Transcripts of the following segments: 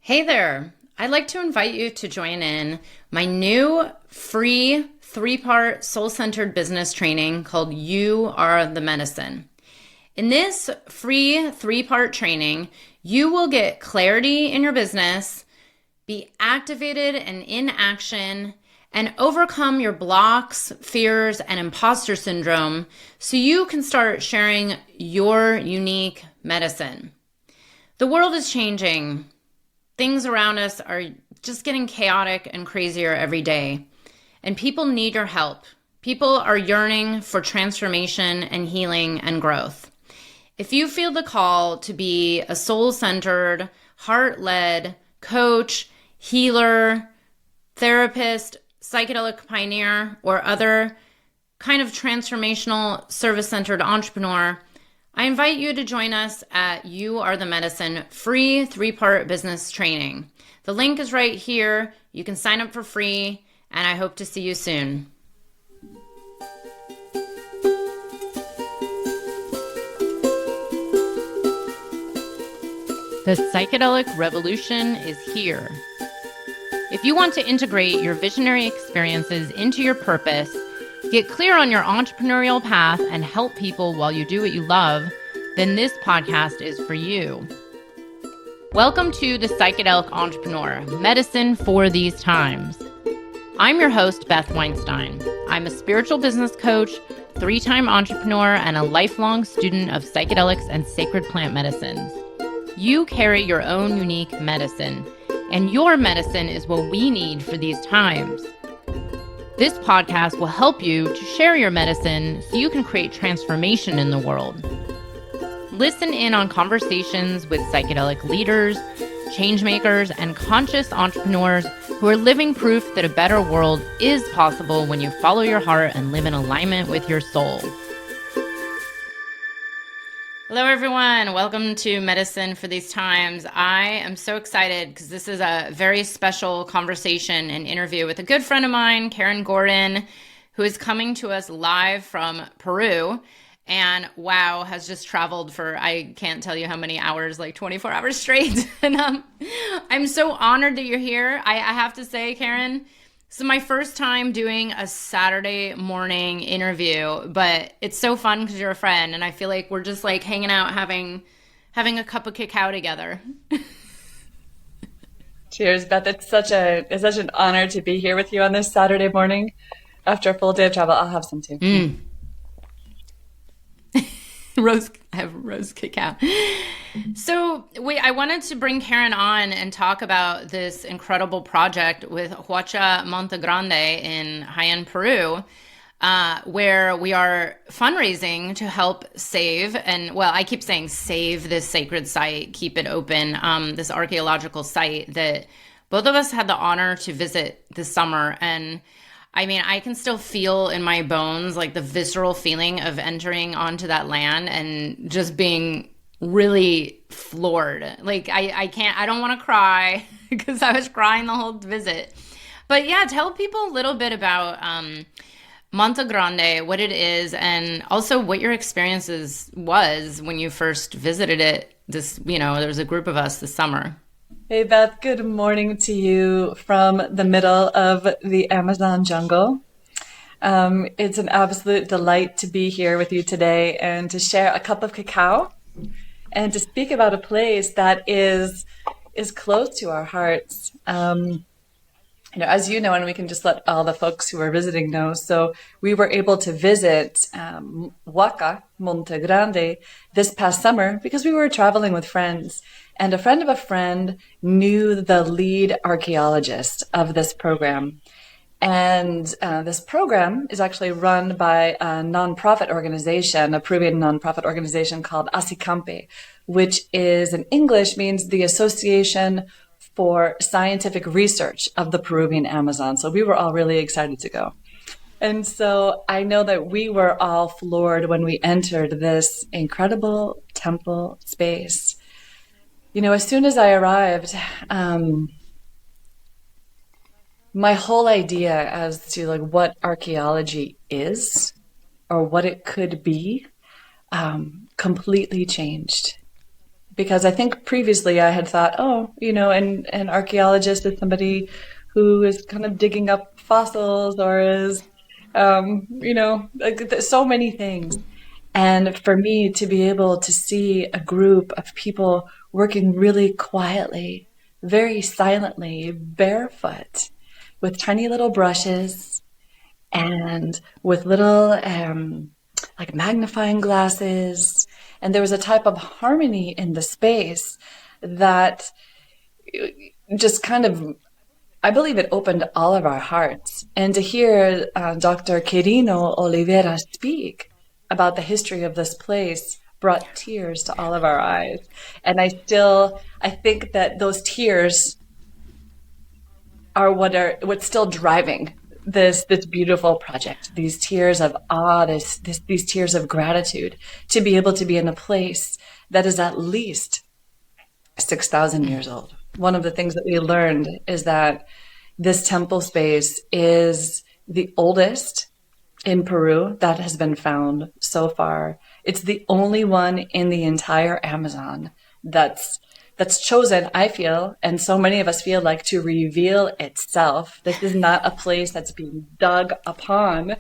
Hey there. I'd like to invite you to join in my new free 3-part soul-centered business training called You Are the Medicine. In this free 3-part training, you will get clarity in your business, be activated and in action, and overcome your blocks, fears, and imposter syndrome so you can start sharing your unique medicine. The world is changing. Things around us are just getting chaotic and crazier every day, and people need your help. People are yearning for transformation and healing and growth. If you feel the call to be a soul-centered, heart-led coach, healer, therapist, psychedelic pioneer, or other kind of transformational service-centered entrepreneur, I invite you to join us at You Are the Medicine free 3-part business training. The link is right here. You can sign up for free, and I hope to see you soon. The psychedelic revolution is here. If you want to integrate your visionary experiences into your purpose, get clear on your entrepreneurial path, and help people while you do what you love, then this podcast is for you. Welcome to The Psychedelic Entrepreneur, Medicine for These Times. I'm your host, Beth Weinstein. I'm a spiritual business coach, 3-time entrepreneur, and a lifelong student of psychedelics and sacred plant medicines. You carry your own unique medicine, and your medicine is what we need for these times. This podcast will help you to share your medicine so you can create transformation in the world. Listen in on conversations with psychedelic leaders, changemakers, and conscious entrepreneurs who are living proof that a better world is possible when you follow your heart and live in alignment with your soul. Hello, everyone. Welcome to Medicine for These Times. I am so excited because this is a very special conversation and interview with a good friend of mine, Karen Gordon, who is coming to us live from Peru. And wow, has just traveled for, I can't tell you how many hours, like 24 hours straight. And I'm so honored that you're here. I have to say, Karen, this is my first time doing a Saturday morning interview, but it's so fun because you're a friend, and I feel like we're just like hanging out, having a cup of cacao together. Cheers, Beth. It's such an honor to be here with you on this Saturday morning after a full day of travel. I'll have some too. I have rose cacao. So I wanted to bring Karen on and talk about this incredible project with Huaca Montegrande in Jaén, Peru, where we are fundraising to help save, and well, I keep saying save this sacred site, keep it open, this archaeological site that both of us had the honor to visit this summer. And I mean, I can still feel in my bones like the visceral feeling of entering onto that land and just being really floored. Like I don't want to cry because I was crying the whole visit. But yeah, tell people a little bit about Montegrande, what it is, and also what your experiences was when you first visited it. There was a group of us this summer. Hey, Beth. Good morning to you from the middle of the Amazon jungle. It's an absolute delight to be here with you today and to share a cup of cacao and to speak about a place that is close to our hearts. As you know, and we can just let all the folks who are visiting know. So we were able to visit Huaca, Montegrande, this past summer because we were traveling with friends. And a friend of a friend knew the lead archaeologist of this program. And this program is actually run by a nonprofit organization, a Peruvian nonprofit organization called ASICAMPE, which is in English means the Association for Scientific Research of the Peruvian Amazon. So we were all really excited to go. And so I know that we were all floored when we entered this incredible temple space. As soon as I arrived, my whole idea as to like what archaeology is or what it could be completely changed. because I think previously I had thought, oh, an archaeologist is somebody who is kind of digging up fossils or is, like so many things. And for me to be able to see a group of people working really quietly, very silently, barefoot, with tiny little brushes and with little like magnifying glasses. And there was a type of harmony in the space that just kind of, I believe it opened all of our hearts. And to hear Dr. Quirino Oliveira speak about the history of this place brought tears to all of our eyes. And I think that those tears are what's still driving this beautiful project. These tears of awe, these tears of gratitude to be able to be in a place that is at least 6,000 years old. One of the things that we learned is that this temple space is the oldest in Peru that has been found so far. It's the only one in the entire Amazon that's chosen, I feel, and so many of us feel like, to reveal itself. This is not a place that's being dug upon.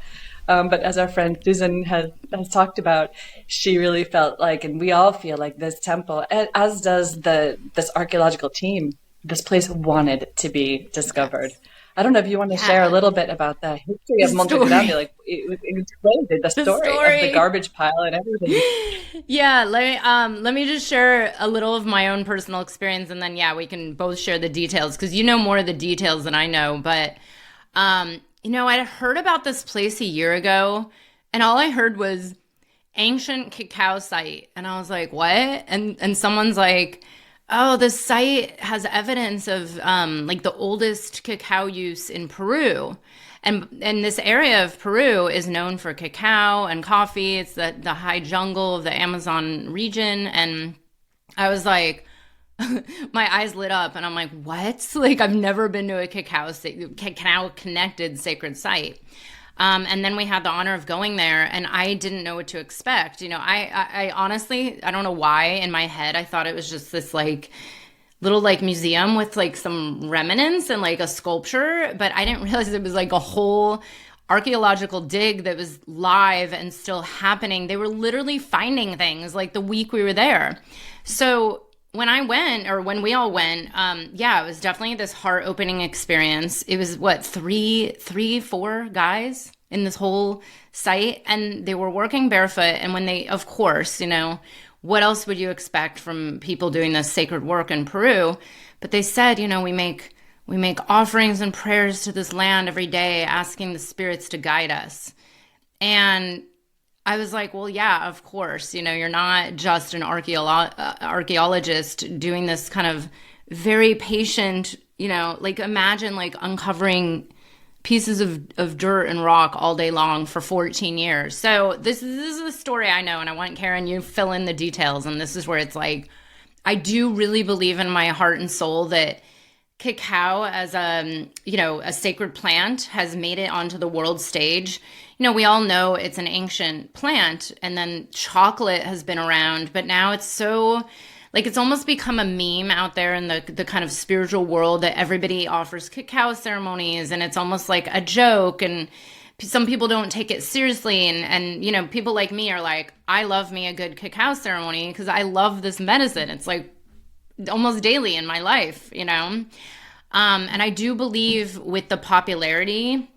But as our friend Susan has talked about, she really felt like, and we all feel like, this temple, as does this archaeological team, this place wanted to be discovered. I don't know if you want to share a little bit about the history of Montegrande, like explain the story of the garbage pile and everything. Yeah, let me just share a little of my own personal experience, and then we can both share the details, because you know more of the details than I know. But I'd heard about this place a year ago, and all I heard was ancient cacao site, and I was like, what? And someone's like, oh, this site has evidence of like the oldest cacao use in Peru. And this area of Peru is known for cacao and coffee. It's the high jungle of the Amazon region. And I was like, my eyes lit up, and I'm like, what? Like, I've never been to a cacao connected sacred site. And then we had the honor of going there, and I didn't know what to expect. I honestly, I don't know why in my head I thought it was just this like little like museum with like some remnants and like a sculpture, but I didn't realize it was like a whole archaeological dig that was live and still happening. They were literally finding things like the week we were there. So when I went, or when we all went, it was definitely this heart-opening experience. It was four guys in this whole site, and they were working barefoot. And when they, of course, what else would you expect from people doing this sacred work in Peru? But they said, we make offerings and prayers to this land every day, asking the spirits to guide us. And I was like, well, yeah, of course. You're not just an archaeologist doing this kind of very patient, like imagine like uncovering pieces of dirt and rock all day long for 14 years. So this is a story I know, and I want Karen, you fill in the details. And this is where it's like, I do really believe in my heart and soul that cacao as a sacred plant has made it onto the world stage. We all know it's an ancient plant, and then chocolate has been around, but now it's so like it's almost become a meme out there in the kind of spiritual world that everybody offers cacao ceremonies, and it's almost like a joke, and some people don't take it seriously, and people like me are like, I love me a good cacao ceremony because I love this medicine. It's like almost daily in my life, and I do believe with the popularity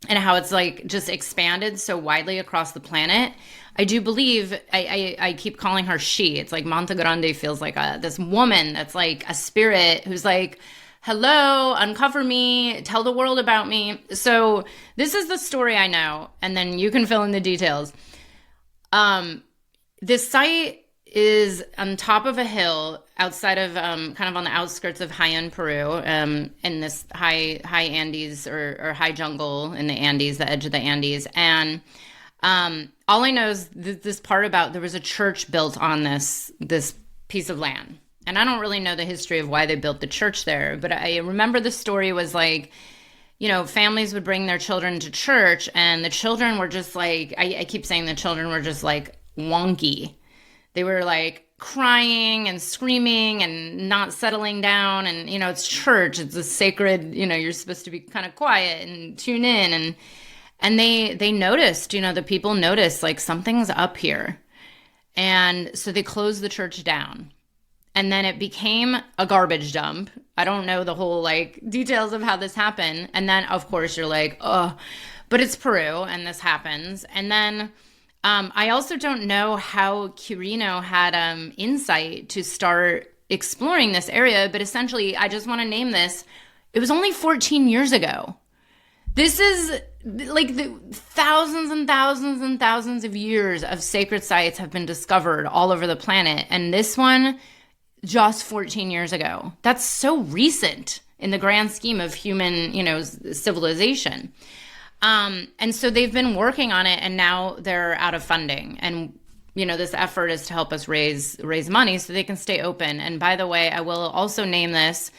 and how it's like just expanded so widely across the planet, I do believe, I keep calling her she. It's like Montegrande feels like this woman that's like a spirit who's like, hello, uncover me, tell the world about me. So this is the story I know, and then you can fill in the details. This site is on top of a hill outside of kind of on the outskirts of high-end Peru, in this high Andes or high jungle in the Andes, the edge of the Andes. And all I know is this part about there was a church built on this piece of land. And I don't really know the history of why they built the church there, but I remember the story was like, families would bring their children to church, and the children were just like, I keep saying the children were just like wonky. They were like crying and screaming and not settling down. And, it's church. It's a sacred, you're supposed to be kind of quiet and tune in. And they noticed, the people noticed like something's up here. And so they closed the church down. And then it became a garbage dump. I don't know the whole like details of how this happened. And then of course you're like, oh, but it's Peru and this happens. And then I also don't know how Quirino had insight to start exploring this area. But essentially, I just want to name this. It was only 14 years ago. This is like the thousands and thousands and thousands of years of sacred sites have been discovered all over the planet. And this one just 14 years ago. That's so recent in the grand scheme of human, civilization. And so they've been working on it and now they're out of funding. And, this effort is to help us raise money so they can stay open. And by the way, I will also name this,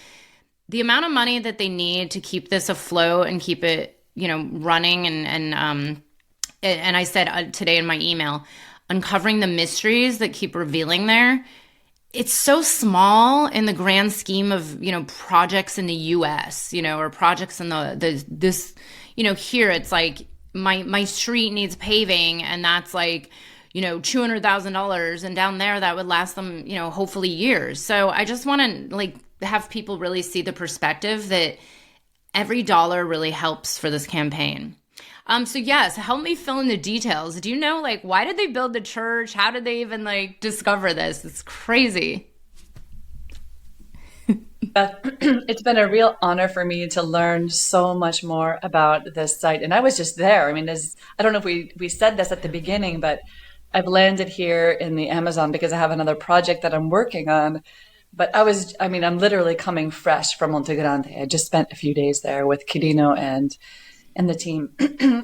the amount of money that they need to keep this afloat and keep it, running. And I said today in my email, uncovering the mysteries that keep revealing there. It's so small in the grand scheme of, projects in the US, or projects in this, here it's like my street needs paving and that's like, $200,000 and down there that would last them, hopefully years. So I just want to like have people really see the perspective that every dollar really helps for this campaign. So yes, help me fill in the details. Do you know, like, why did they build the church? How did they even like discover this? It's crazy. Beth, it's been a real honor for me to learn so much more about this site. And I was just there. I mean, I don't know if we said this at the beginning, but I've landed here in the Amazon because I have another project that I'm working on. But I'm literally coming fresh from Montegrande. I just spent a few days there with Quirino and the team.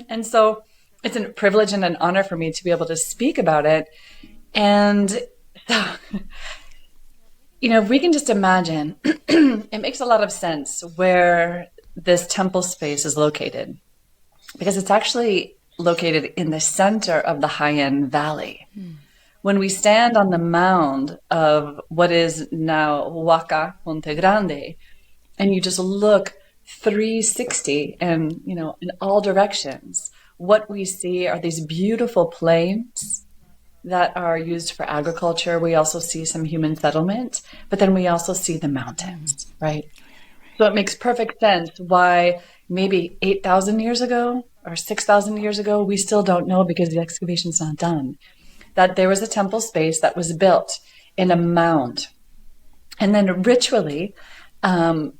And so it's a privilege and an honor for me to be able to speak about it. And, if we can just imagine, it makes a lot of sense where this temple space is located, because it's actually located in the center of the Huaca Valley. When we stand on the mound of what is now Huaca, Montegrande, and you just look 360 and, in all directions, what we see are these beautiful plains that are used for agriculture. We also see some human settlement, but then we also see the mountains, right? So it makes perfect sense why maybe 8,000 years ago or 6,000 years ago, we still don't know because the excavation's not done, that there was a temple space that was built in a mound. And then ritually,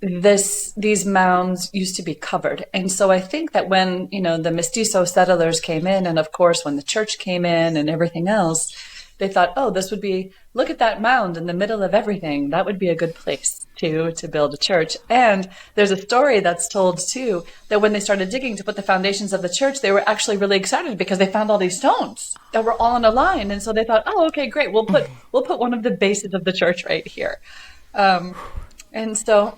these mounds used to be covered. And so I think that when, the mestizo settlers came in, and of course, when the church came in and everything else, they thought, oh, this would be, look at that mound in the middle of everything. That would be a good place to build a church. And there's a story that's told too, that when they started digging to put the foundations of the church, they were actually really excited because they found all these stones that were all in a line. And so they thought, oh, okay, great. We'll put one of the bases of the church right here. And so,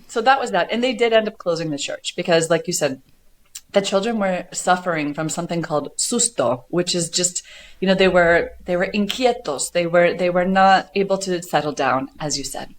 so that was that. And they did end up closing the church because, like you said, the children were suffering from something called susto, which is just, they were inquietos. They were not able to settle down, as you said.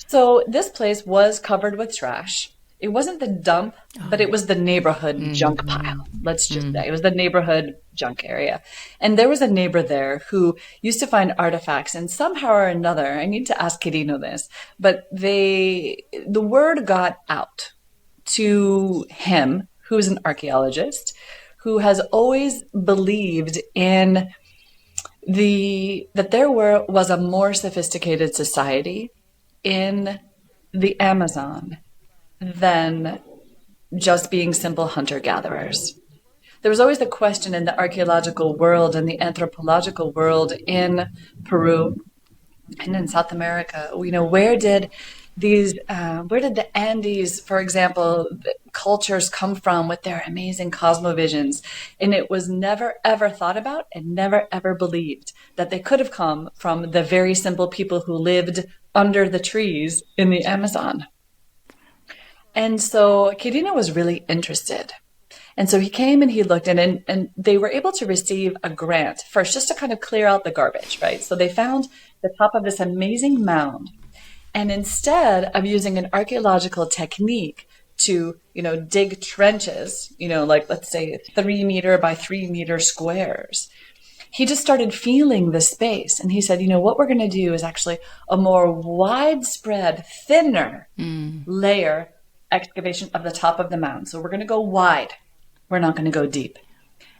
So this place was covered with trash. It wasn't the dump, but it was the neighborhood junk pile. Let's just say it was the neighborhood junk area. And there was a neighbor there who used to find artifacts, and somehow or another, I need to ask Quirino this, but the word got out to him, who's an archaeologist, who has always believed in that there was a more sophisticated society in the Amazon than just being simple hunter-gatherers. There was always the question in the archaeological world and the anthropological world in Peru and in South America, where did the Andes, for example, cultures come from with their amazing cosmovisions? And it was never, ever thought about and never, ever believed that they could have come from the very simple people who lived under the trees in the Amazon. And so Quirino was really interested. And so he came and he looked and they were able to receive a grant first just to kind of clear out the garbage, right? So they found the top of this amazing mound. And instead of using an archaeological technique to, dig trenches, like let's say 3 meter by 3 meter squares, he just started feeling the space. And he said, what we're going to do is actually a more widespread, thinner layer excavation of the top of the mound. So we're going to go wide. We're not going to go deep.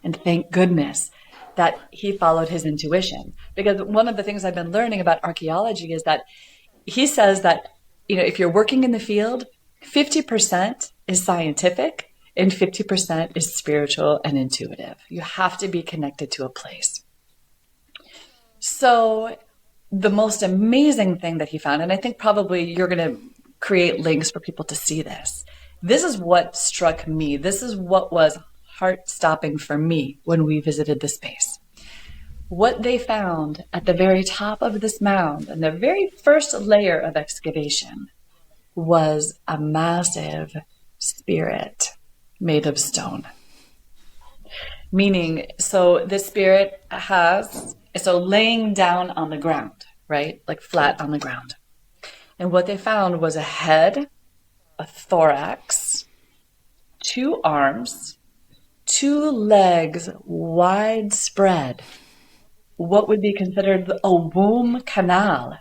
And thank goodness that he followed his intuition. Because one of the things I've been learning about archaeology is that he says that, if you're working in the field, 50% is scientific and 50% is spiritual and intuitive. You have to be connected to a place. So the most amazing thing that he found, and I think probably you're going to create links for people to see this. This is what struck me. This is what was heart-stopping for me when we visited the space. What they found at the very top of this mound, and the very first layer of excavation, was a massive spirit made of stone. Meaning, so this spirit laying down on the ground, right? Like flat on the ground. And what they found was a head, a thorax, 2 arms, 2 legs widespread, what would be considered a womb canal,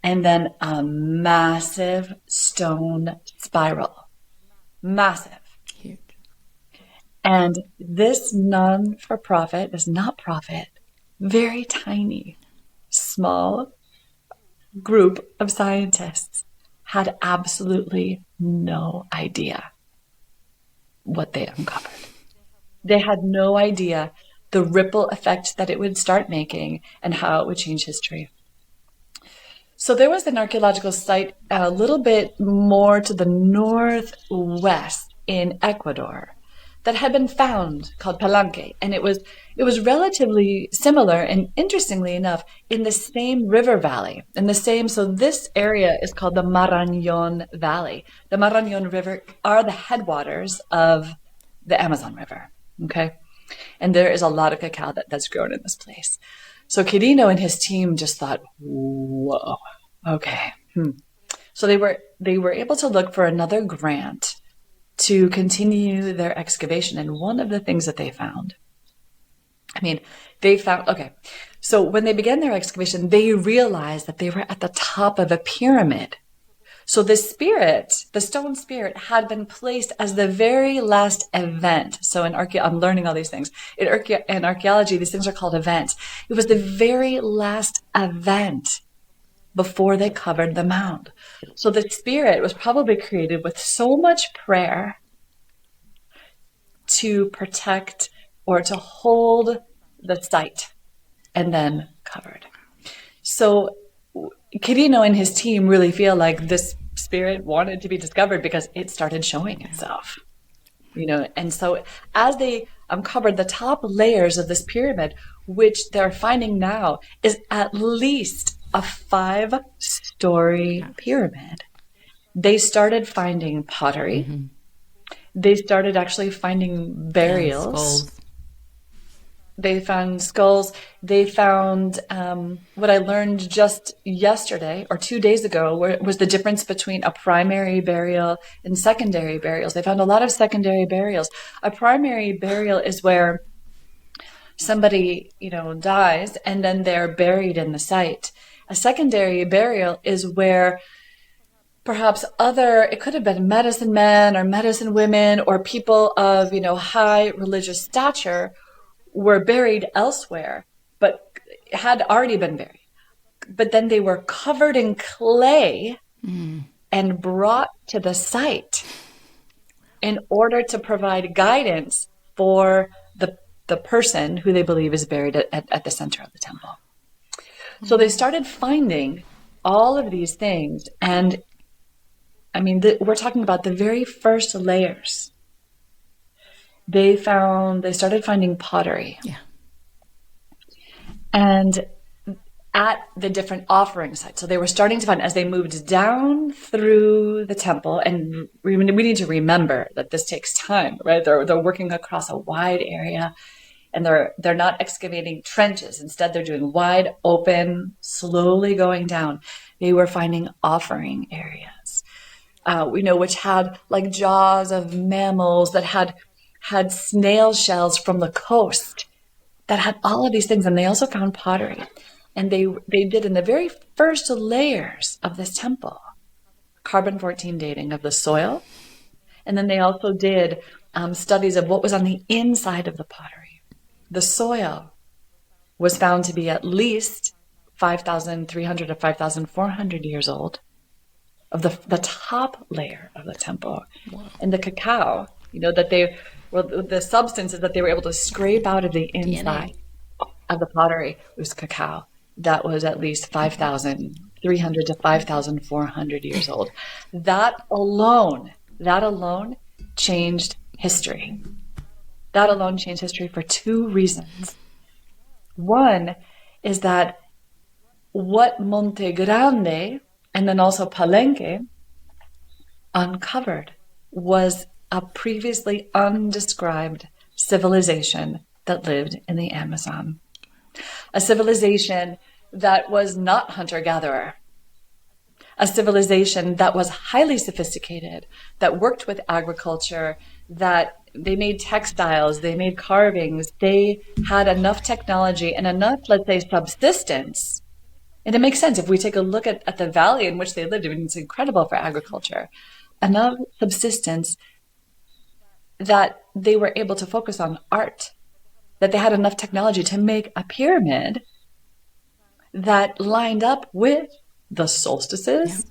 and then a massive stone spiral. Massive. Huge. And this non-profit, very tiny, small group of scientists had absolutely no idea what they uncovered. They had no idea the ripple effect that it would start making and how it would change history. So there was an archaeological site a little bit more to the northwest in Ecuador that had been found called Palenque. And it was relatively similar and, interestingly enough, in the same river valley. So this area is called the Marañón Valley. The Marañón River are the headwaters of the Amazon River, okay? And there is a lot of cacao that's grown in this place. So Quirino and his team just thought, whoa, okay. So they were able to look for another grant to continue their excavation. And one of the things that they found, so when they began their excavation, they realized that they were at the top of a pyramid. So the stone spirit, had been placed as the very last event. So I'm learning all these things. In archaeology, these things are called events. It was the very last event before they covered the mound. So the spirit was probably created with so much prayer to protect or to hold the site and then covered. So Quirino and his team really feel like this spirit wanted to be discovered because it started showing itself, and so as they uncovered the top layers of this pyramid, which they're finding now is at least a 5-story pyramid, they started finding pottery. Mm-hmm. They started actually finding burials. They found skulls. They found what I learned just yesterday or 2 days ago was the difference between a primary burial and secondary burials. They found a lot of secondary burials. A primary burial is where somebody, dies and then they're buried in the site. A secondary burial is where perhaps it could have been medicine men or medicine women or people of, high religious stature were buried elsewhere, but had already been buried. But then they were covered in clay and brought to the site in order to provide guidance for the person who they believe is buried at the center of the temple. So they started finding all of these things. And we're talking about the very first layers. They started finding pottery. Yeah. And at the different offering sites. So they were starting to find, as they moved down through the temple, and we need to remember that this takes time, right? They're working across a wide area. And they're not excavating trenches. Instead, they're doing wide open, slowly going down. They were finding offering areas, which had like jaws of mammals, that had snail shells from the coast, that had all of these things. And they also found pottery. And they did, in the very first layers of this temple, carbon-14 dating of the soil. And then they also did studies of what was on the inside of the pottery. The soil was found to be at least 5,300 to 5,400 years old, of the top layer of the temple. Wow. And the cacao, the substances that they were able to scrape out of the inside of the pottery was cacao. That was at least 5,300 to 5,400 years old. That alone changed history. That alone changed history for two reasons. One is that what Montegrande and then also Palenque uncovered was a previously undescribed civilization that lived in the Amazon. A civilization that was not hunter-gatherer. A civilization that was highly sophisticated, that worked with agriculture, that they made textiles, they made carvings, they had enough technology and enough, let's say, subsistence. And it makes sense if we take a look at the valley in which they lived. I mean, it's incredible for agriculture. Enough subsistence that they were able to focus on art, that they had enough technology to make a pyramid that lined up with the solstices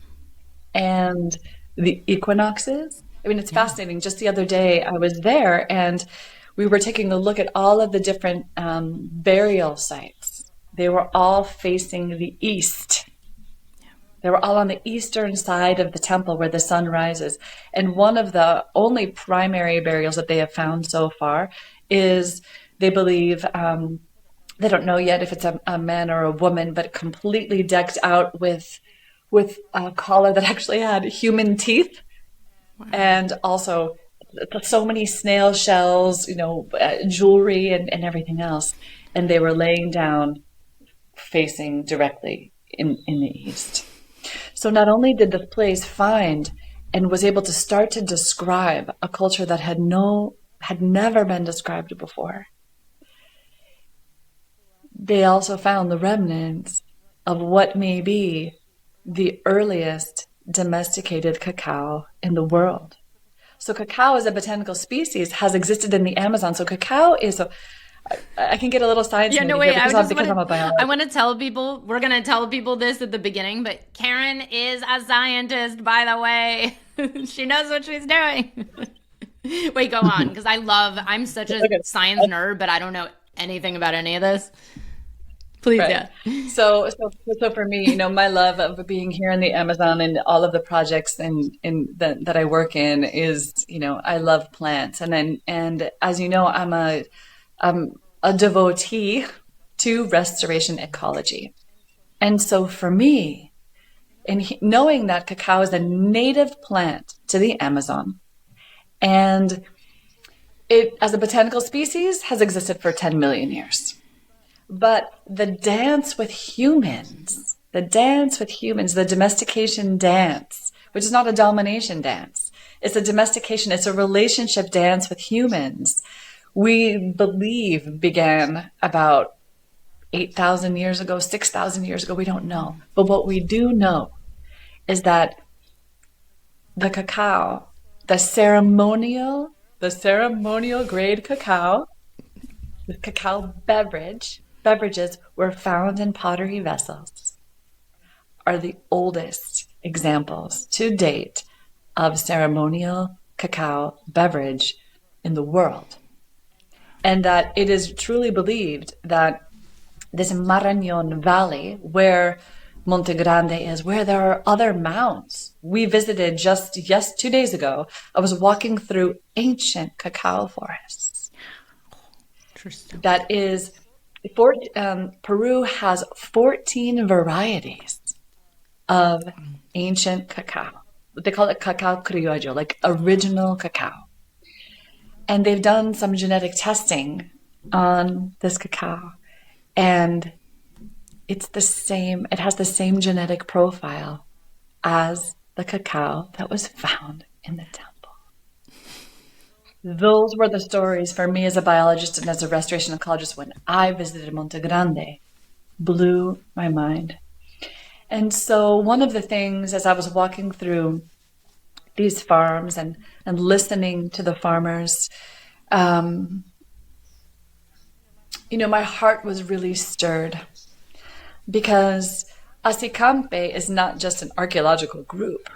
and the equinoxes. I mean, it's fascinating. Just the other day, I was there and we were taking a look at all of the different burial sites. They were all facing the east. They were all on the eastern side of the temple where the sun rises. And one of the only primary burials that they have found so far is, they believe, they don't know yet if it's a man or a woman, but completely decked out with a collar that actually had human teeth. Wow. And also so many snail shells, jewelry and everything else. And they were laying down facing directly in the east. So not only did this place find and was able to start to describe a culture that had never been described before, they also found the remnants of what may be the earliest domesticated cacao in the world. So cacao as a botanical species has existed in the Amazon. So cacao is I can get a little science. Yeah, no, wait. I want to tell people, we're going to tell people this at the beginning, but Karen is a scientist, by the way. She knows what she's doing. Wait, go on. Because I'm such a science nerd, but I don't know anything about any of this. Please, right. Yeah. So for me, my love of being here in the Amazon and all of the projects that I work in is, I love plants. And as you know, I'm a devotee to restoration ecology. And so for me, knowing that cacao is a native plant to the Amazon, and it, as a botanical species, has existed for 10 million years. But the dance with humans, the domestication dance, which is not a domination dance, it's a domestication, it's a relationship dance with humans, we believe began about 8,000 years ago, 6,000 years ago, we don't know. But what we do know is that the cacao, the ceremonial grade cacao, the cacao beverages were found in pottery vessels, are the oldest examples to date of ceremonial cacao beverage in the world. And that it is truly believed that this Marañón Valley, where Montegrande is, where there are other mounds. We visited just 2 days ago. I was walking through ancient cacao forests. Interesting. That is, Peru has 14 varieties of ancient cacao. They call it cacao criollo, like original cacao. And they've done some genetic testing on this cacao. And it has the same genetic profile as the cacao that was found in the temple. Those were the stories for me as a biologist and as a restoration ecologist when I visited Montegrande. Blew my mind. And so one of the things as I was walking through these farms and listening to the farmers, my heart was really stirred because Asicampe is not just an archaeological group.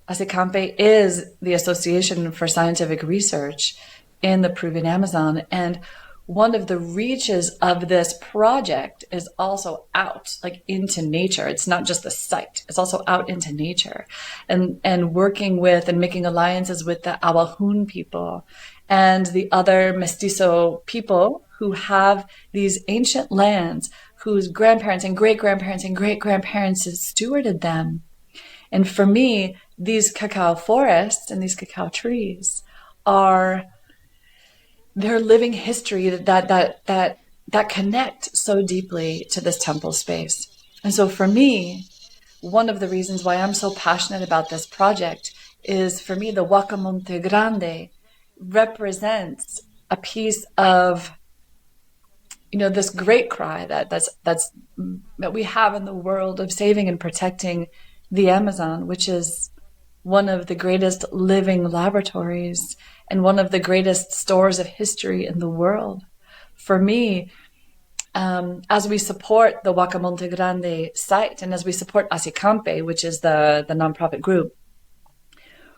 Asicampe is the Association for Scientific Research in the Peruvian Amazon. And one of the reaches of this project is also out, like into nature. It's not just the site, it's also out into nature and working with and making alliances with the Awahun people and the other mestizo people who have these ancient lands whose grandparents and great-grandparents and great-grandparents stewarded them. And for me, these cacao forests and these cacao trees are their living history that connect so deeply to this temple space. And so for me, one of the reasons why I'm so passionate about this project is for me, the Huaca Montegrande represents a piece of this great cry that we have in the world of saving and protecting the Amazon, which is one of the greatest living laboratories and one of the greatest stores of history in the world. For me, as we support the Huaca Montegrande site and as we support Asicampe, which is the nonprofit group,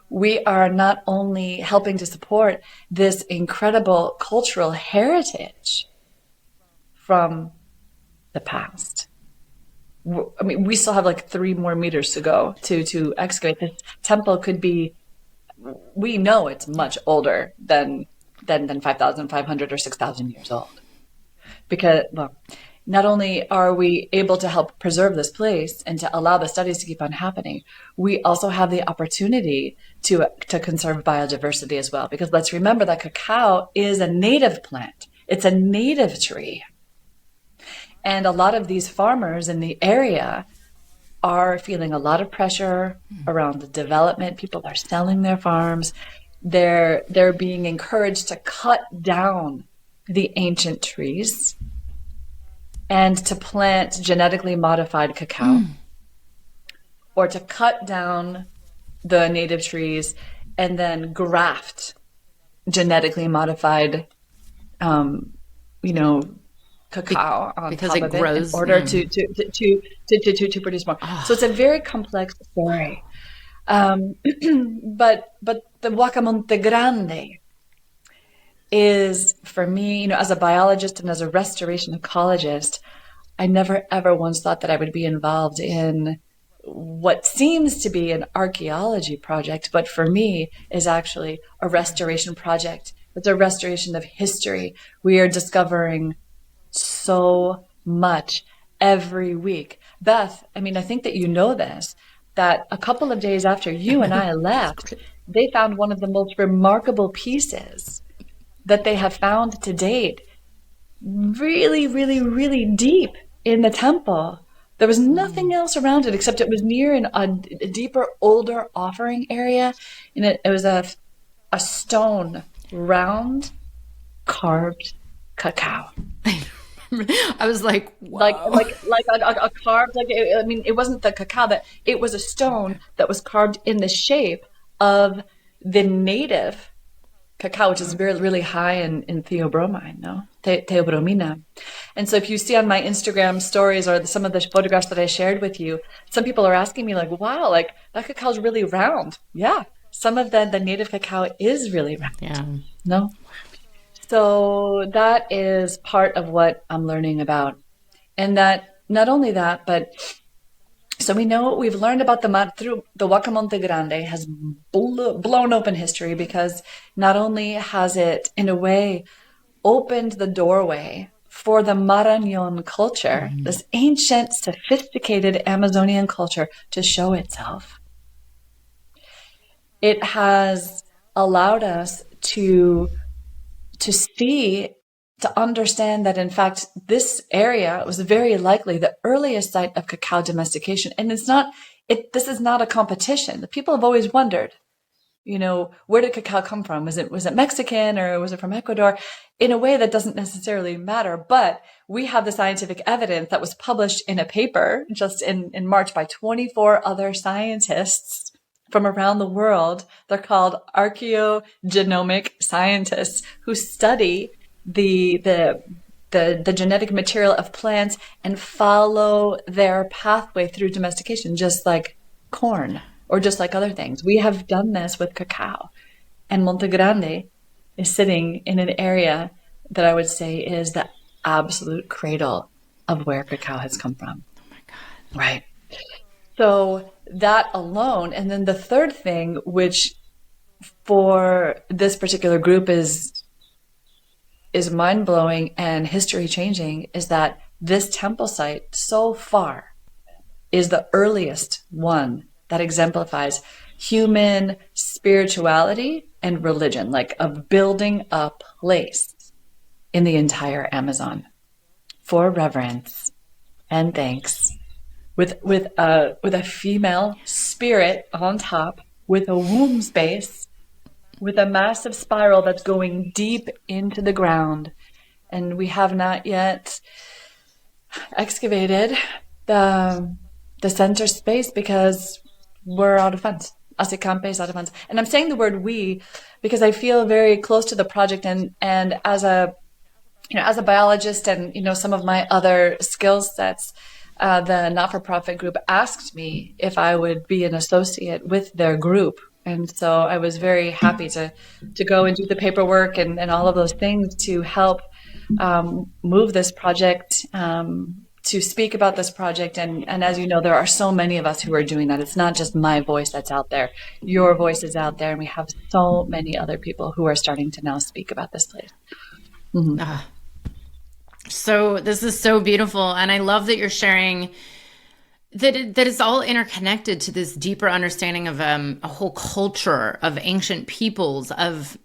we are not only helping to support this incredible cultural heritage from the past. I mean, we still have like 3 more meters to go to excavate. This temple could be, we know it's much older than 5,500 or 6,000 years old. Because, well, not only are we able to help preserve this place and to allow the studies to keep on happening, we also have the opportunity to conserve biodiversity as well. Because let's remember that cacao is a native plant. It's a native tree. And a lot of these farmers in the area are feeling a lot of pressure around the development. People are selling their farms. They're being encouraged to cut down the ancient trees and to plant genetically modified cacao or to cut down the native trees and then graft genetically modified, cacao on because top it of grows it in order to produce more. So it's a very complex story. But the Huaca Montegrande is, for me, as a biologist and as a restoration ecologist, I never ever once thought that I would be involved in what seems to be an archaeology project, but for me is actually a restoration project. It's a restoration of history. We are discovering so much every week. Beth, I mean, I think that you know this, that a couple of days after you and I left, they found one of the most remarkable pieces that they have found to date, really, really, really deep in the temple. There was nothing else around it except it was near a deeper, older offering area. And it was a stone, round, carved cacao. I was like, whoa. like a carved, it wasn't the cacao, that it was a stone that was carved in the shape of the native cacao, which is really, really high in theobromine, theobromina. And so if you see on my Instagram stories or some of the photographs that I shared with you, some people are asking me like, wow, like that cacao is really round. Yeah. Some of the native cacao is really round. Yeah. No. So that is part of what I'm learning about. And that not only that, but so we know we've learned about through the Huaca Montegrande has blown open history, because not only has it in a way opened the doorway for the Marañón culture, this ancient, sophisticated Amazonian culture, to show itself. It has allowed us to to understand that, in fact, this area was very likely the earliest site of cacao domestication. And this is not a competition. The people have always wondered, where did cacao come from? Was it Mexican, or was it from Ecuador? In a way that doesn't necessarily matter, but we have the scientific evidence that was published in a paper just in March by 24 other scientists from around the world. They're called archaeogenomic scientists who study the genetic material of plants and follow their pathway through domestication, just like corn or just like other things. We have done this with cacao, and Montegrande is sitting in an area that I would say is the absolute cradle of where cacao has come from. Oh my God. Right. So that alone. And then the third thing, which for this particular group is mind-blowing and history-changing, is that this temple site so far is the earliest one that exemplifies human spirituality and religion, like of building a place in the entire Amazon for reverence and thanks, with a female spirit on top, with a womb space, with a massive spiral that's going deep into the ground. And we have not yet excavated the center space because we're out of funds. Asicampe is out of funds. And I'm saying the word we because I feel very close to the project, and as a biologist and some of my other skill sets, the not-for-profit group asked me if I would be an associate with their group. And so I was very happy to go and do the paperwork and all of those things to help move this project, to speak about this project. And as you know, there are so many of us who are doing that. It's not just my voice that's out there. Your voice is out there. And we have so many other people who are starting to now speak about this place. Mm-hmm. So this is so beautiful. And I love that you're sharing that it's all interconnected to this deeper understanding of a whole culture of ancient peoples, of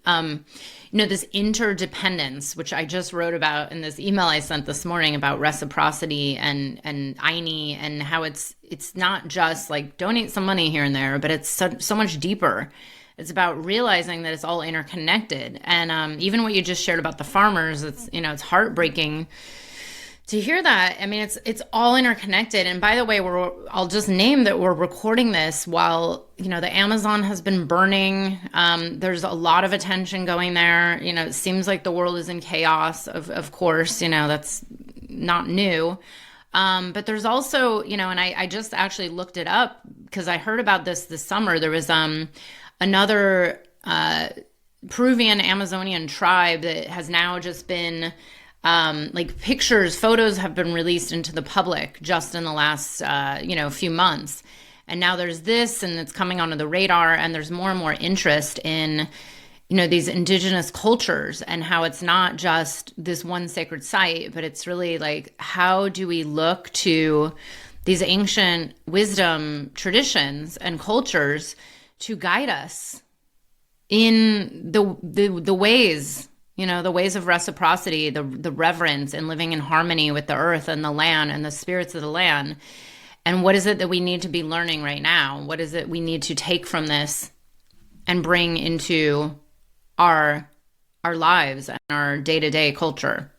this interdependence, which I just wrote about in this email I sent this morning about reciprocity and Aini, and how it's not just like donate some money here and there, but it's so much deeper. It's about realizing that it's all interconnected. And even what you just shared about the farmers, it's heartbreaking to hear that. I mean, it's all interconnected. And by the way, I'll just name that we're recording this while, the Amazon has been burning. There's a lot of attention going there. It seems like the world is in chaos, of course, that's not new. But there's also, and I just actually looked it up because I heard about this summer. There was another Peruvian Amazonian tribe that has now just been photos have been released into the public just in the last, few months. And now there's this, and it's coming onto the radar, and there's more and more interest in, these indigenous cultures and how it's not just this one sacred site, but it's really like, how do we look to these ancient wisdom traditions and cultures to guide us in the ways, the ways of reciprocity, the reverence, and living in harmony with the earth and the land and the spirits of the land. And what is it that we need to be learning right now? What is it we need to take from this and bring into our lives and our day-to-day culture?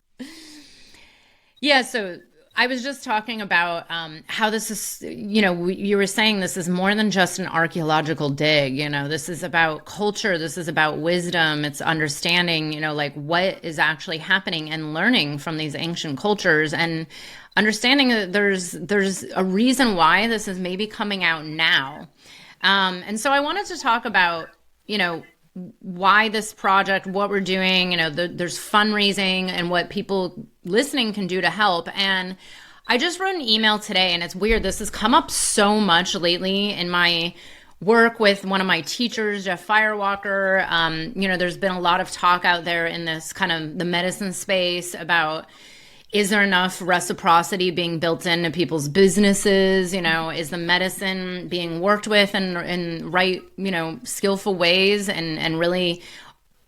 Yeah, so I was just talking about how this is, you were saying this is more than just an archaeological dig. This is about culture. This is about wisdom. It's understanding, what is actually happening and learning from these ancient cultures, and understanding that there's a reason why this is maybe coming out now. And so I wanted to talk about, why this project, what we're doing, there's fundraising and what people listening can do to help. And I just wrote an email today, and it's weird. This has come up so much lately in my work with one of my teachers, Jeff Firewalker. There's been a lot of talk out there in this kind of the medicine space about, is there enough reciprocity being built into people's businesses? Is the medicine being worked with in right, skillful ways, and really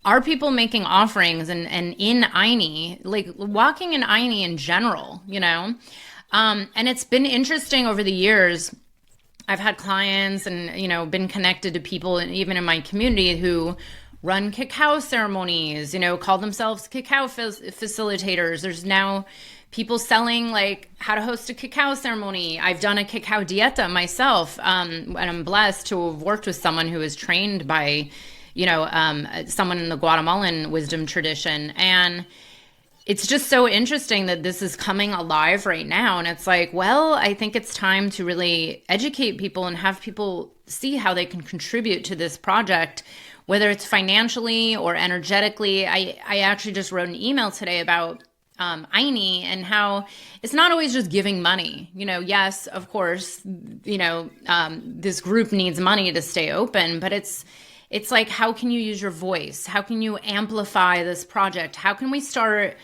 are people making offerings and in Aini, like walking in Aini in general, you know? And it's been interesting over the years. I've had clients and, you know, been connected to people even in my community who run cacao ceremonies, you know, call themselves cacao facilitators. There's now people selling like how to host a cacao ceremony. I've done a cacao dieta myself, and I'm blessed to have worked with someone who is trained by, you know, someone in the Guatemalan wisdom tradition. And it's just so interesting that this is coming alive right now. And it's like, well, I think it's time to really educate people and have people see how they can contribute to this project, whether it's financially or energetically. I actually just wrote an email today about Aini and how it's not always just giving money. You know, yes, of course, you know, this group needs money to stay open, but it's like, how can you use your voice? How can you amplify this project? How can we start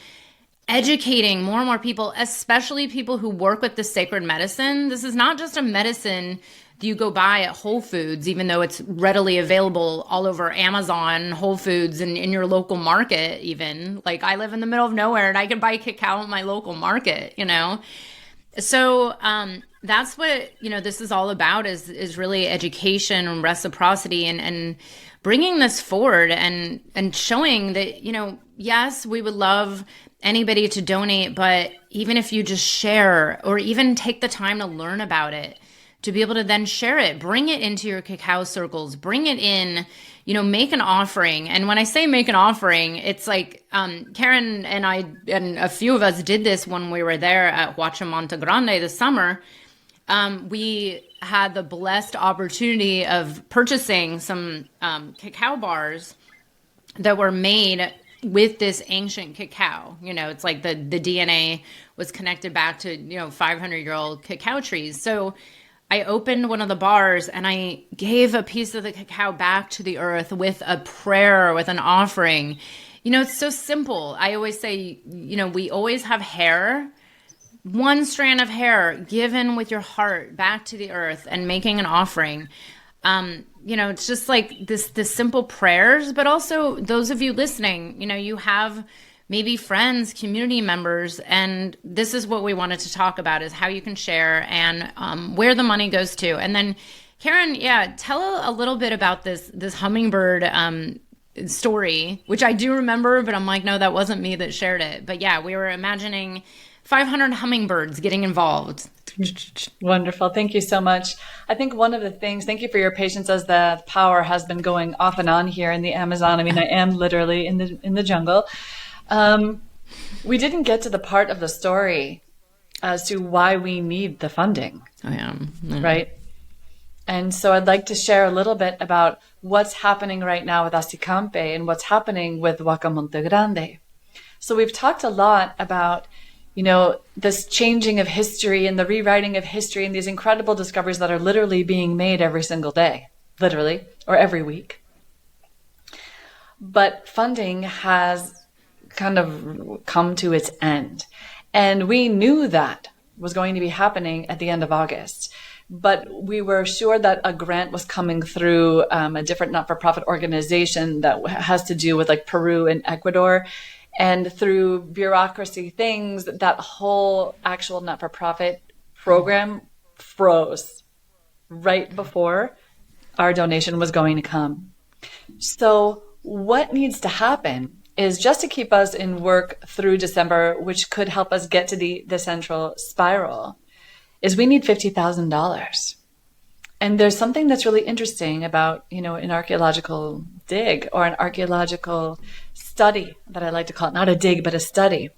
educating more and more people, especially people who work with the sacred medicine? This is not just a medicine that you go buy at Whole Foods, even though it's readily available all over Amazon, Whole Foods, and in your local market even. Like, I live in the middle of nowhere and I can buy cacao at my local market, you know? So that's what, you know, this is all about is really education and reciprocity and bringing this forward and showing that, you know, yes, we would love anybody to donate, but even if you just share or even take the time to learn about it, to be able to then share it, bring it into your cacao circles, bring it in, you know, make an offering. And when I say make an offering, it's like Karen and I and a few of us did this when we were there at Huaca, Montegrande this summer. We had the blessed opportunity of purchasing some cacao bars that were made with this ancient cacao. You know, it's like the DNA was connected back to, you know, 500-year-old cacao trees. So I opened one of the bars and I gave a piece of the cacao back to the earth with a prayer, with an offering. You know, it's so simple. I always say, you know, we always have hair, one strand of hair given with your heart back to the earth and making an offering. You know, it's just like this simple prayers, but also those of you listening, you know, you have maybe friends, community members, and this is what we wanted to talk about is how you can share and where the money goes to. And then Karen, yeah, tell a little bit about this hummingbird story, which I do remember, but I'm like, no, that wasn't me that shared it. But yeah, we were imagining 500 hummingbirds getting involved. Wonderful. Thank you so much. I think one of the things, thank you for your patience as the power has been going off and on here in the Amazon. I mean, I am literally in the jungle. We didn't get to the part of the story as to why we need the funding. Right? And so I'd like to share a little bit about what's happening right now with Asicampe and what's happening with Huaca Montegrande. So we've talked a lot about, you know, this changing of history and the rewriting of history and these incredible discoveries that are literally being made every single day, literally, or every week. But funding has kind of come to its end. And we knew that was going to be happening at the end of August. But we were sure that a grant was coming through a different not-for-profit organization that has to do with like Peru and Ecuador. And through bureaucracy things, that whole actual not-for-profit program froze right before our donation was going to come. So what needs to happen is just to keep us in work through December, which could help us get to the central spiral, is we need $50,000. And there's something that's really interesting about, you know, an archaeological dig or an archaeological study that I like to call it, not a dig, but a study,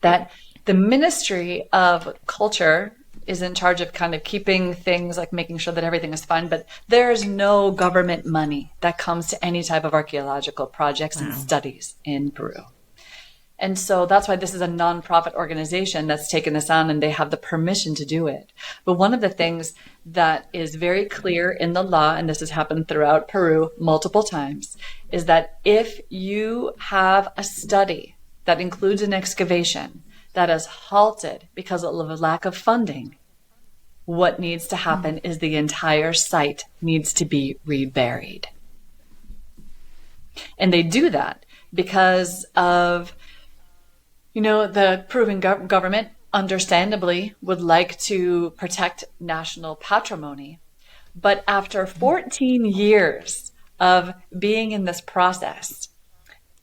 that the Ministry of Culture is in charge of kind of keeping things like making sure that everything is fine, but there's no government money that comes to any type of archaeological projects and studies in Peru. And so that's why this is a nonprofit organization that's taken this on and they have the permission to do it. But one of the things that is very clear in the law, and this has happened throughout Peru multiple times, is that if you have a study that includes an excavation that is halted because of a lack of funding, what needs to happen is the entire site needs to be reburied. And they do that because of, the Peruvian government understandably would like to protect national patrimony. But after 14 years of being in this process,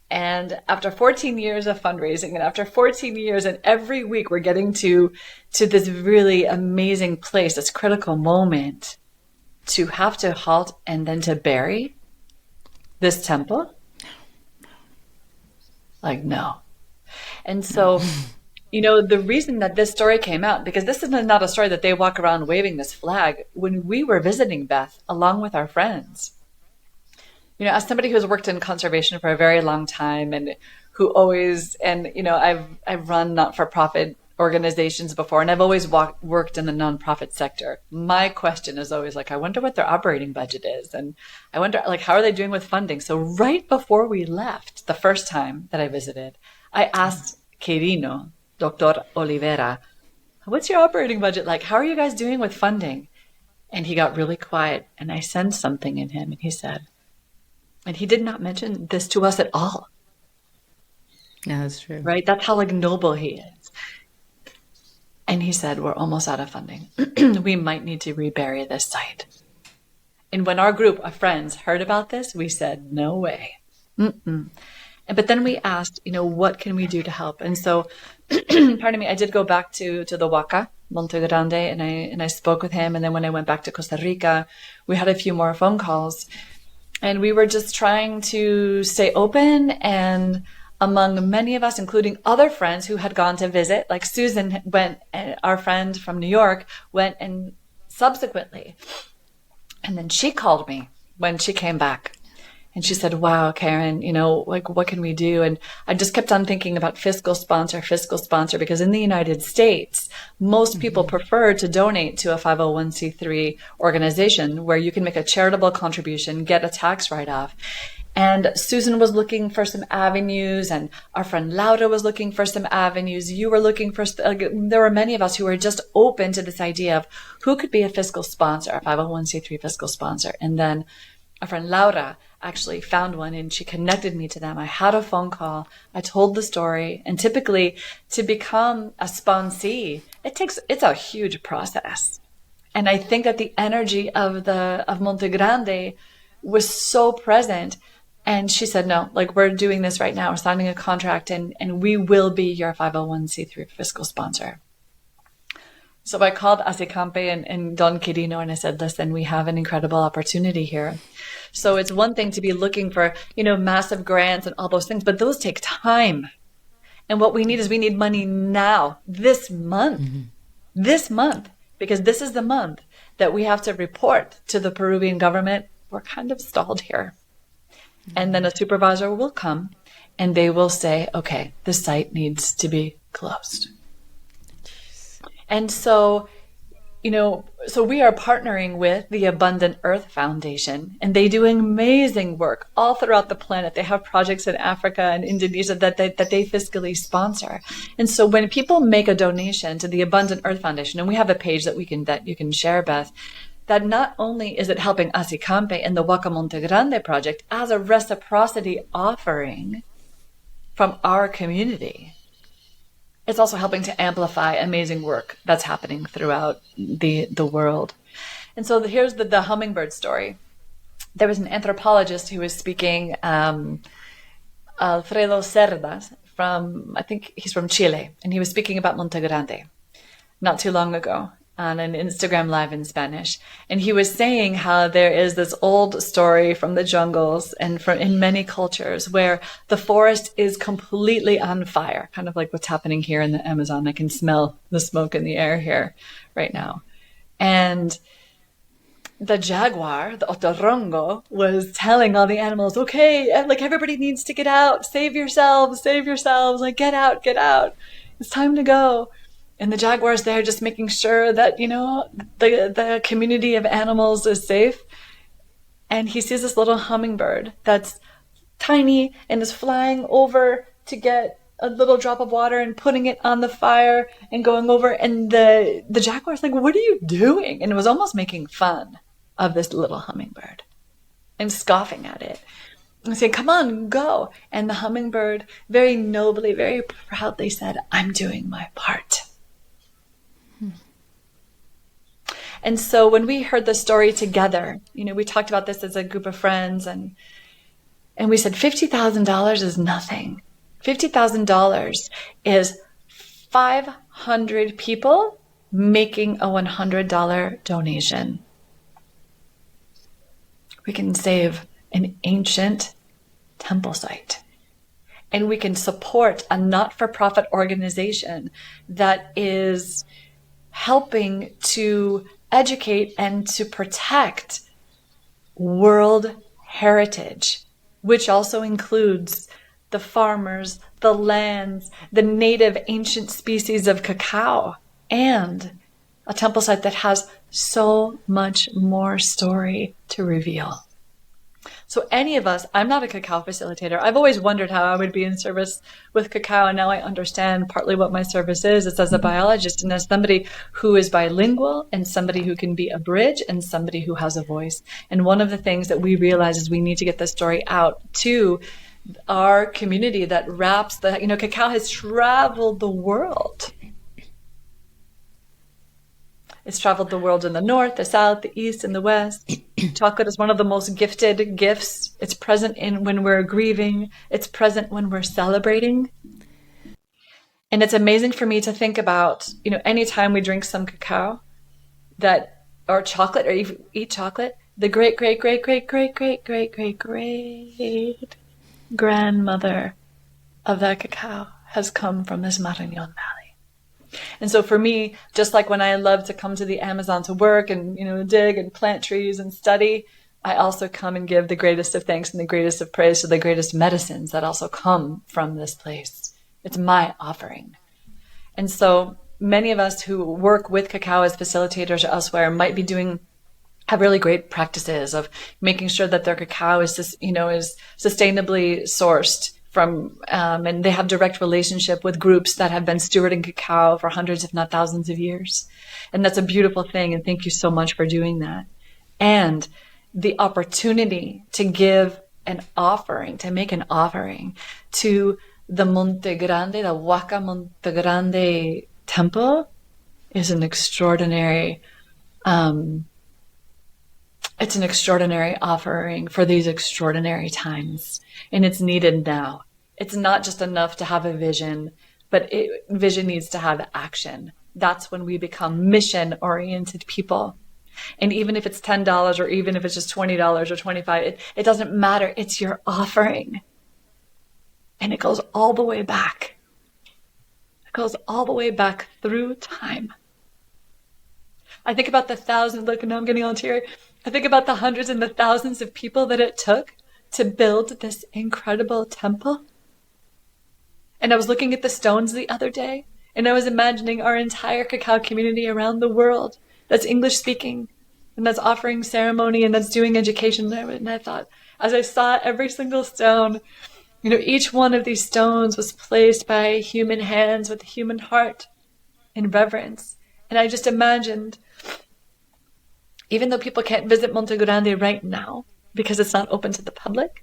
and after 14 years of fundraising, and after 14 years, and every week we're getting to this really amazing place, this critical moment, to have to halt and then to bury this temple? Like, no. And so, the reason that this story came out, because this is not a story that they walk around waving this flag. When we were visiting Beth, along with our friends, as somebody who's worked in conservation for a very long time and who always, I've run not-for-profit organizations before, and I've always worked in the nonprofit sector. My question is always like, I wonder what their operating budget is. And I wonder, how are they doing with funding? So right before we left, the first time that I visited, I asked Quirino, Dr. Oliveira, what's your operating budget like? How are you guys doing with funding? And he got really quiet, and I sensed something in him, and he said, and he did not mention this to us at all. Yeah, that's true. Right? That's how noble he is. And he said, we're almost out of funding. We might need to rebury this site. And when our group of friends heard about this, we said, no way. But then we asked, what can we do to help? And so, pardon me, I did go back to the Huaca, Montegrande, and I spoke with him. And then when I went back to Costa Rica, we had a few more phone calls. And we were just trying to stay open, and among many of us, including other friends who had gone to visit, like Susan went, our friend from New York, went and subsequently. And then she called me when she came back. And she said, wow, Karen, what can we do? And I just kept on thinking about fiscal sponsor, because in the United States, most people prefer to donate to a 501c3 organization where you can make a charitable contribution, get a tax write-off. And Susan was looking for some avenues, and our friend Laura was looking for some avenues. You were looking for, there were many of us who were just open to this idea of who could be a fiscal sponsor, a 501c3 fiscal sponsor. And then our friend Laura actually found one, and she connected me to them. I had a phone call. I told the story. And typically to become a sponsee, it's a huge process. And I think that the energy of Montegrande was so present. And she said, no, we're doing this right now. We're signing a contract, and we will be your 501c3 fiscal sponsor. So I called Asicampe and Don Quirino, and I said, listen, we have an incredible opportunity here. So it's one thing to be looking for, massive grants and all those things, but those take time. And what we need money now, this month, because this is the month that we have to report to the Peruvian government. We're kind of stalled here. And then a supervisor will come and they will say, okay, the site needs to be closed. And so, so we are partnering with the Abundant Earth Foundation, and they do amazing work all throughout the planet. They have projects in Africa and Indonesia that they fiscally sponsor. And so when people make a donation to the Abundant Earth Foundation, and we have a page that you can share, Beth, that not only is it helping Asicampe and the Huaca Montegrande project as a reciprocity offering from our community, it's also helping to amplify amazing work that's happening throughout the world. And so here's the hummingbird story. There was an anthropologist who was speaking, Alfredo Cerdas, I think he's from Chile, and he was speaking about Montegrande not too long ago on an Instagram live in Spanish. And he was saying how there is this old story from the jungles and in many cultures where the forest is completely on fire, kind of like what's happening here in the Amazon. I can smell the smoke in the air here right now. And the jaguar, the otorongo, was telling all the animals, okay, everybody needs to get out, save yourselves, get out. It's time to go. And the jaguar's there just making sure that, the community of animals is safe. And he sees this little hummingbird that's tiny and is flying over to get a little drop of water and putting it on the fire and going over. And the jaguar's like, what are you doing? And it was almost making fun of this little hummingbird and scoffing at it. and saying, come on, go. And the hummingbird very nobly, very proudly said, I'm doing my part. And so when we heard the story together, we talked about this as a group of friends, and we said $50,000 is nothing. $50,000 is 500 people making a $100 donation. We can save an ancient temple site. And we can support a not-for-profit organization that is helping to educate and to protect world heritage, which also includes the farmers, the lands, the native ancient species of cacao, and a temple site that has so much more story to reveal. So any of us, I'm not a cacao facilitator. I've always wondered how I would be in service with cacao, and now I understand partly what my service is. It's as a biologist and as somebody who is bilingual and somebody who can be a bridge and somebody who has a voice. And one of the things that we realize is we need to get this story out to our community that wraps cacao has traveled the world. It's traveled the world in the north, the south, the east, and the west. Chocolate is one of the most gifted gifts. It's present when we're grieving. It's present when we're celebrating. And it's amazing for me to think about, anytime we drink some cacao or chocolate, or even eat chocolate, the great, great, great, great, great, great, great, great, great grandmother of that cacao has come from this Marañón Valley. And so for me, just like when I love to come to the Amazon to work and, dig and plant trees and study, I also come and give the greatest of thanks and the greatest of praise to the greatest medicines that also come from this place. It's my offering. And so many of us who work with cacao as facilitators or elsewhere might have really great practices of making sure that their cacao is sustainably sourced from, and they have direct relationship with groups that have been stewarding cacao for hundreds, if not thousands of years. And that's a beautiful thing. And thank you so much for doing that. And the opportunity to give an offering, to make an offering to the Montegrande, the Huaca Montegrande temple is an extraordinary, it's an extraordinary offering for these extraordinary times. And it's needed now. It's not just enough to have a vision, but vision needs to have action. That's when we become mission-oriented people. And even if it's $10 or even if it's just $20 or $25, it doesn't matter. It's your offering. And it goes all the way back. It goes all the way back through time. I think about the thousands, look, now I'm getting all teary. I think about the hundreds and the thousands of people that it took to build this incredible temple. And I was looking at the stones the other day, and I was imagining our entire cacao community around the world that's English speaking, and that's offering ceremony, and that's doing education. And I thought, as I saw every single stone, each one of these stones was placed by human hands with a human heart in reverence. And I just imagined, even though people can't visit Montegrande right now because it's not open to the public,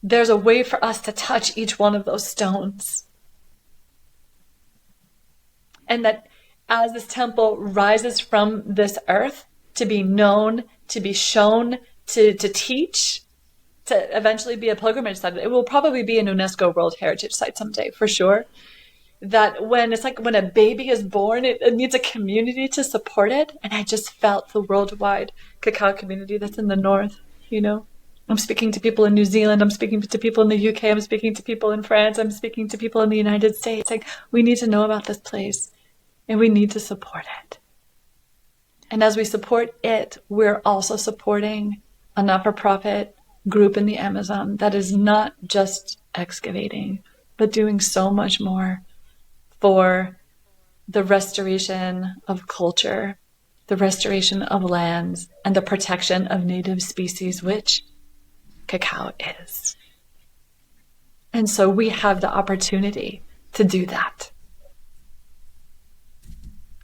there's a way for us to touch each one of those stones. And that as this temple rises from this earth to be known, to be shown, to teach, to eventually be a pilgrimage site, it will probably be an UNESCO World Heritage Site someday, for sure. That it's like when a baby is born, it needs a community to support it. And I just felt the worldwide cacao community that's in the north, I'm speaking to people in New Zealand, I'm speaking to people in the UK, I'm speaking to people in France, I'm speaking to people in the United States. Like, we need to know about this place and we need to support it. And as we support it, we're also supporting a not-for-profit group in the Amazon that is not just excavating, but doing so much more for the restoration of culture, the restoration of lands, and the protection of native species, which cacao is. And so we have the opportunity to do that.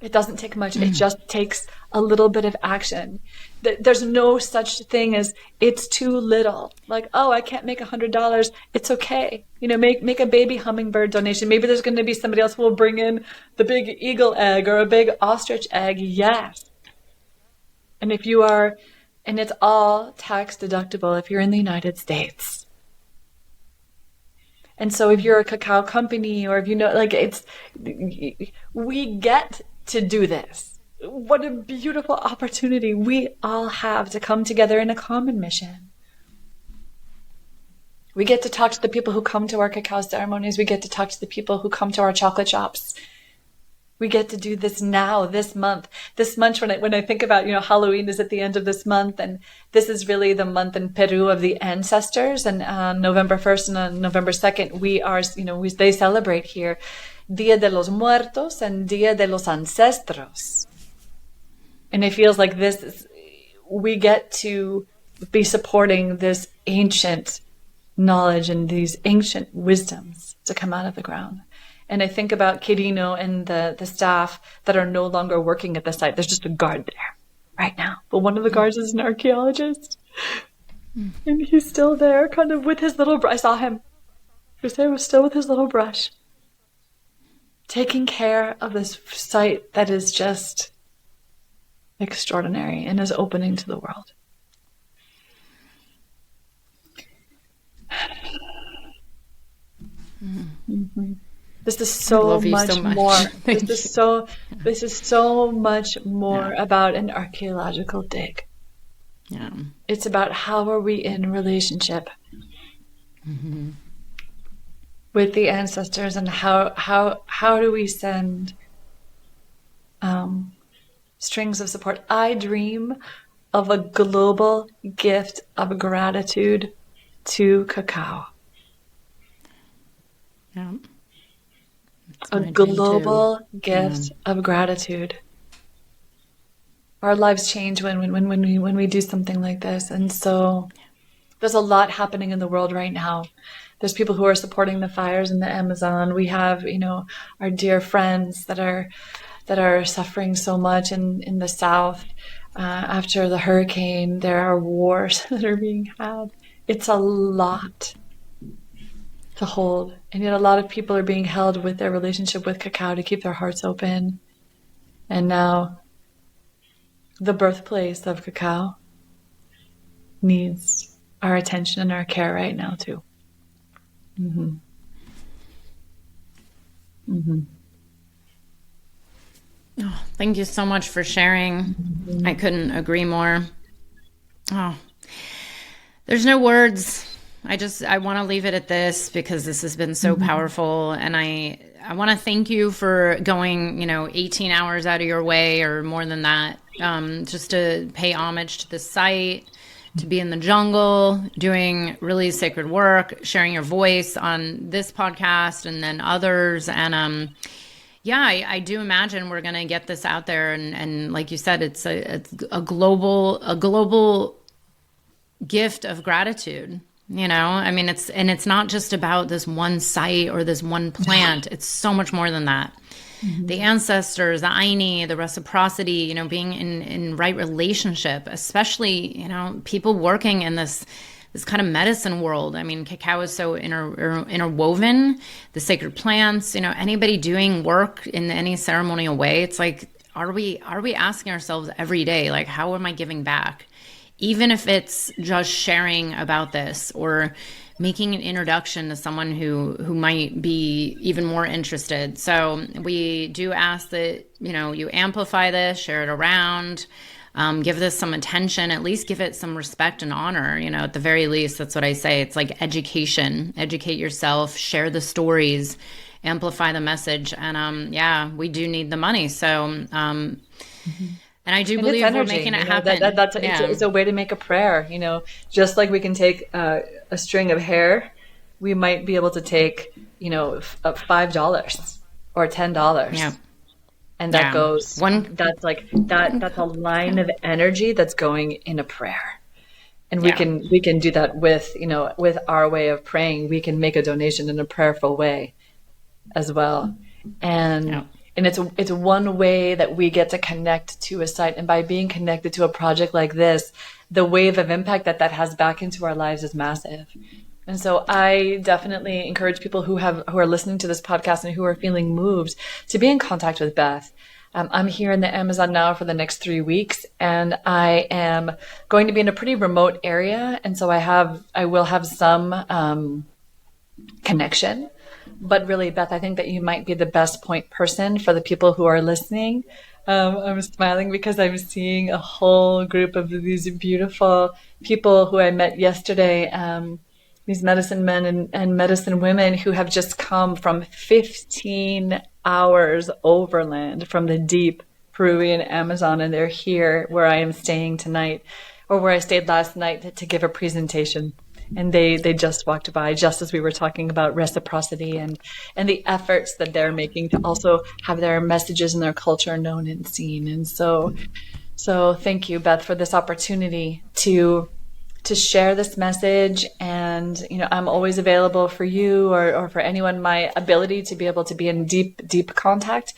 It doesn't take much. It just takes a little bit of action. There's no such thing as it's too little. Like, oh, I can't make $100. It's okay. Make a baby hummingbird donation. Maybe there's going to be somebody else who will bring in the big eagle egg or a big ostrich egg. Yes. And and it's all tax deductible if you're in the United States. And so if you're a cacao company, or if we get to do this. What a beautiful opportunity we all have to come together in a common mission. We get to talk to the people who come to our cacao ceremonies. We get to talk to the people who come to our chocolate shops. We get to do this now, this month. This month, when I think about, Halloween is at the end of this month, and this is really the month in Peru of the ancestors. And on November 1st and on November 2nd, they celebrate here Dia de los Muertos and Dia de los Ancestros. And it feels like we get to be supporting this ancient knowledge and these ancient wisdoms to come out of the ground. And I think about Quirino and the staff that are no longer working at the site. There's just a guard there right now. But one of the guards is an archaeologist. And he's still there, kind of with his little brush. I saw him. He was still with his little brush, taking care of this site that is just extraordinary and is opening to the world. Mm-hmm. This is so much more. This is so much more about an archaeological dig. Yeah. It's about how are we in relationship with the ancestors, and how do we send strings of support. I dream of a global gift of gratitude to cacao. Yeah. A global gift of gratitude. Our lives change when we do something like this. And so there's a lot happening in the world right now. There's people who are supporting the fires in the Amazon. We have, our dear friends that are suffering so much in the South. After the hurricane, there are wars that are being had. It's a lot to hold. And yet a lot of people are being held with their relationship with cacao to keep their hearts open. And now the birthplace of cacao needs our attention and our care right now too. Mm-hmm. Mm-hmm. Oh, thank you so much for sharing. Mm-hmm. I couldn't agree more. Oh, there's no words. I want to leave it at this because this has been so powerful. And I want to thank you for going, 18 hours out of your way or more than that, just to pay homage to the site, to be in the jungle, doing really sacred work, sharing your voice on this podcast and then others. And, I do imagine we're going to get this out there. And like you said, it's a global gift of gratitude. It's not just about this one site or this one plant. It's so much more than that. Mm-hmm. The ancestors, the Aini, the reciprocity, being in right relationship, especially, people working in this kind of medicine world. Cacao is so interwoven, the sacred plants, anybody doing work in any ceremonial way. It's like, are we asking ourselves every day, like, how am I giving back? Even if it's just sharing about this or making an introduction to someone who might be even more interested. So we do ask that, you amplify this, share it around, give this some attention, at least give it some respect and honor. At the very least, that's what I say. It's like education, educate yourself, share the stories, amplify the message. And we do need the money. So, and I do believe we're making it happen. It's a way to make a prayer, just like we can take a string of hair, we might be able to take, $5 or $10. Yeah. And that goes, that's a line of energy that's going in a prayer. And we can do that with our way of praying. We can make a donation in a prayerful way as well. And And it's one way that we get to connect to a site. And by being connected to a project like this, the wave of impact that has back into our lives is massive. And so I definitely encourage people who are listening to this podcast and who are feeling moved to be in contact with Beth. I'm here in the Amazon now for the next 3 weeks, and I am going to be in a pretty remote area. And so I will have some connection. But really, Beth, I think that you might be the best point person for the people who are listening. I'm smiling because I'm seeing a whole group of these beautiful people who I met yesterday, these medicine men and medicine women who have just come from 15 hours overland from the deep Peruvian Amazon, and they're here where I am staying tonight, or where I stayed last night to give a presentation. And they just walked by just as we were talking about reciprocity and the efforts that they're making to also have their messages and their culture known and seen. And so thank you, Beth, for this opportunity to share this message. And, I'm always available for you or for anyone. My ability to be able to be in deep contact,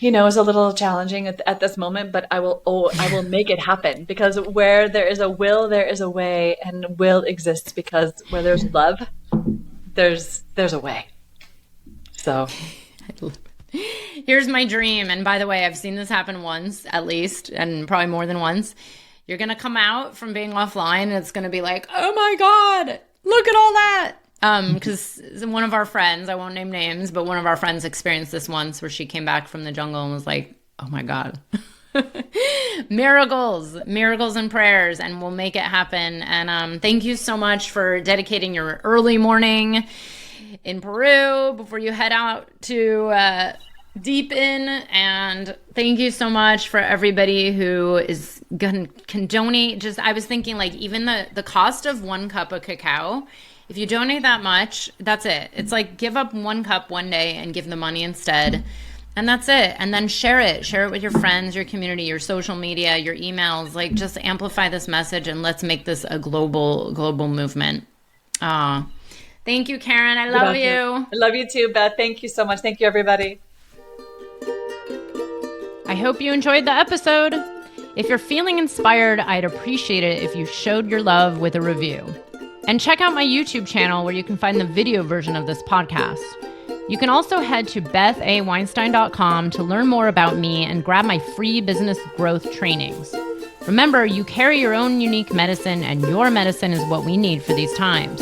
is a little challenging at this moment, but I will make it happen, because where there is a will, there is a way, and will exists because where there's love, there's a way. So here's my dream. And by the way, I've seen this happen once at least, and probably more than once. You're going to come out from being offline and it's going to be like, oh my God, look at all that. Because one of our friends, I won't name names, but one of our friends experienced this once where she came back from the jungle and was like, oh my God, miracles and prayers, and we'll make it happen. And thank you so much for dedicating your early morning in Peru before you head out to deep in. And thank you so much for everybody who can donate. I was thinking, like, even the cost of 1 cup of cacao, if you donate that much, that's it. It's like, give up 1 cup one day and give the money instead. And that's it. And then share it with your friends, your community, your social media, your emails. Like, just amplify this message and let's make this a global movement. Thank you, Karen. I love you. I love you too, Beth. Thank you so much. Thank you, everybody. I hope you enjoyed the episode. If you're feeling inspired, I'd appreciate it if you showed your love with a review. And check out my YouTube channel where you can find the video version of this podcast. You can also head to bethaweinstein.com to learn more about me and grab my free business growth trainings. Remember, you carry your own unique medicine, and your medicine is what we need for these times.